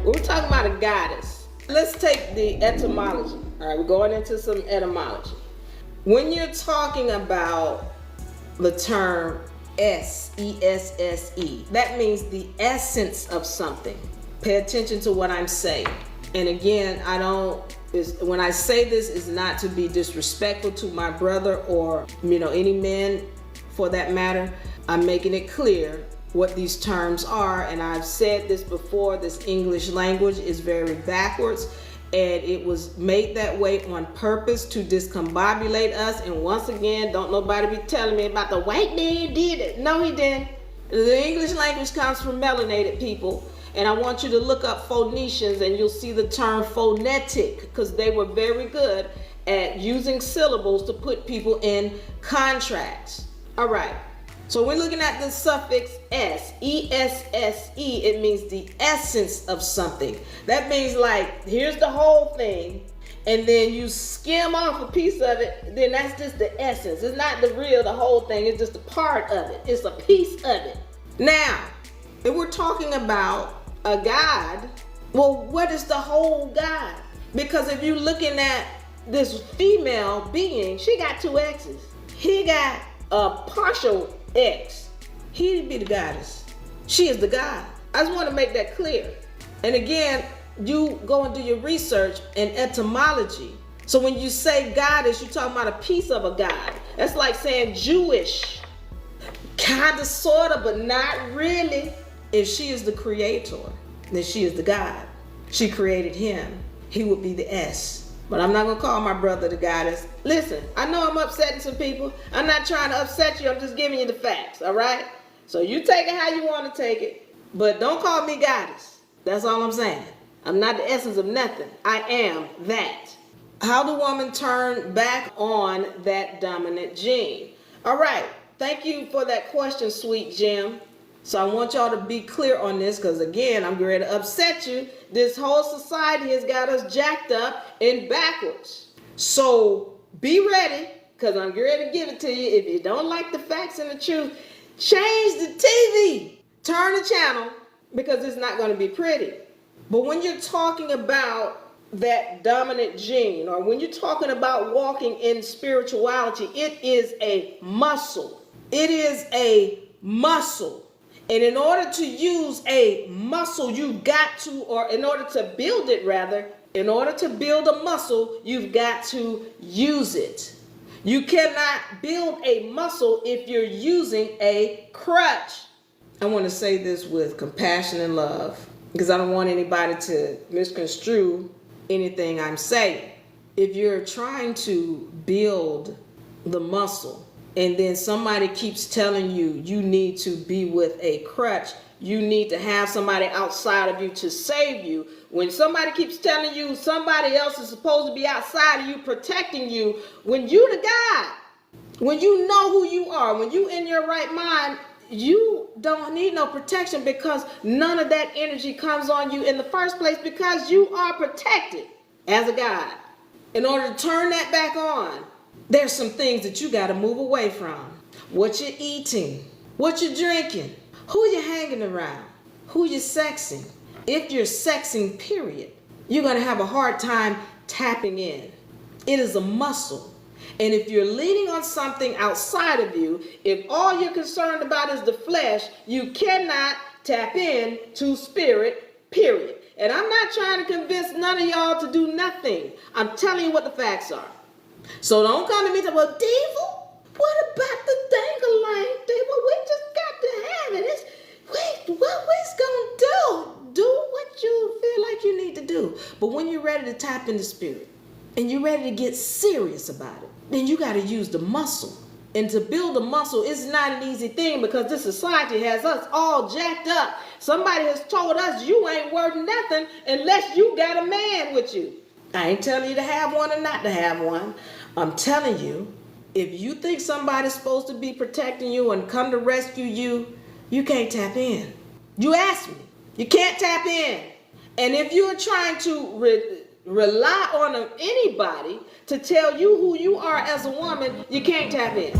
We're talking about a goddess. Let's take the etymology. All right, we're going into some etymology. When you're talking about the term E-S-S-E, that means the essence of something. Pay attention to what I'm saying. And again, when I say this, is not to be disrespectful to my brother or, any men for that matter. I'm making it clear what these terms are. And I've said this before, this English language is very backwards. And it was made that way on purpose to discombobulate us. And once again, don't nobody be telling me about the white man did it. No, he didn't. The English language comes from melanated people. And I want you to look up Phoenicians and you'll see the term phonetic, because they were very good at using syllables to put people in contracts. All right. So we're looking at the suffix S, E-S-S-E. It means the essence of something. That means like, here's the whole thing, and then you skim off a piece of it, then that's just the essence. It's not the whole thing. It's just a part of it. It's a piece of it. Now, if we're talking about a god, well, what is the whole god? Because if you're looking at this female being, she got two X's. He got a partial X. He'd be the goddess. She is the god. I just want to make that clear. And again, you go and do your research in etymology. So when you say goddess, you're talking about a piece of a god. That's like saying Jewish. Kinda, sorta, but not really. If she is the creator, then she is the God. She created him. He would be the S. But I'm not going to call my brother the goddess. Listen, I know I'm upsetting some people. I'm not trying to upset you. I'm just giving you the facts, all right? So you take it how you want to take it. But don't call me goddess. That's all I'm saying. I'm not the essence of nothing. I am that. How do women turn back on that dominant gene? All right. Thank you for that question, sweet Jim. So I want y'all to be clear on this, because again, I'm ready to upset you. This whole society has got us jacked up and backwards. So be ready, because I'm ready to give it to you. If you don't like the facts and the truth, change the TV. Turn the channel, because it's not going to be pretty. But when you're talking about that dominant gene, or when you're talking about walking in spirituality, it is a muscle. It is a muscle. And in order to use a muscle, you've got to, or in order to build it rather, in order to build a muscle, you've got to use it. You cannot build a muscle if you're using a crutch. I want to say this with compassion and love, because I don't want anybody to misconstrue anything I'm saying. If you're trying to build the muscle, and then somebody keeps telling you you need to be with a crutch, you need to have somebody outside of you to save you. When somebody keeps telling you somebody else is supposed to be outside of you protecting you, when you the God, when you know who you are, when you in your right mind, you don't need no protection, because none of that energy comes on you in the first place, because you are protected as a God. In order to turn that back on, there's some things that you got to move away from. What you're eating, what you're drinking, who you're hanging around, who you're sexing. If you're sexing, period, you're going to have a hard time tapping in. It is a muscle. And if you're leaning on something outside of you, if all you're concerned about is the flesh, you cannot tap in to spirit, period. And I'm not trying to convince none of y'all to do nothing. I'm telling you what the facts are. So don't come to me and say, well, Diva, what about the dang-a-lang? Diva, we just got to have it. What we's going to do? Do what you feel like you need to do. But when you're ready to tap into spirit and you're ready to get serious about it, then you got to use the muscle. And to build a muscle is not an easy thing, because this society has us all jacked up. Somebody has told us you ain't worth nothing unless you got a man with you. I ain't telling you to have one or not to have one. I'm telling you, if you think somebody's supposed to be protecting you and come to rescue you, you can't tap in. You asked me. You can't tap in. And if you're trying to rely on anybody to tell you who you are as a woman, you can't tap in.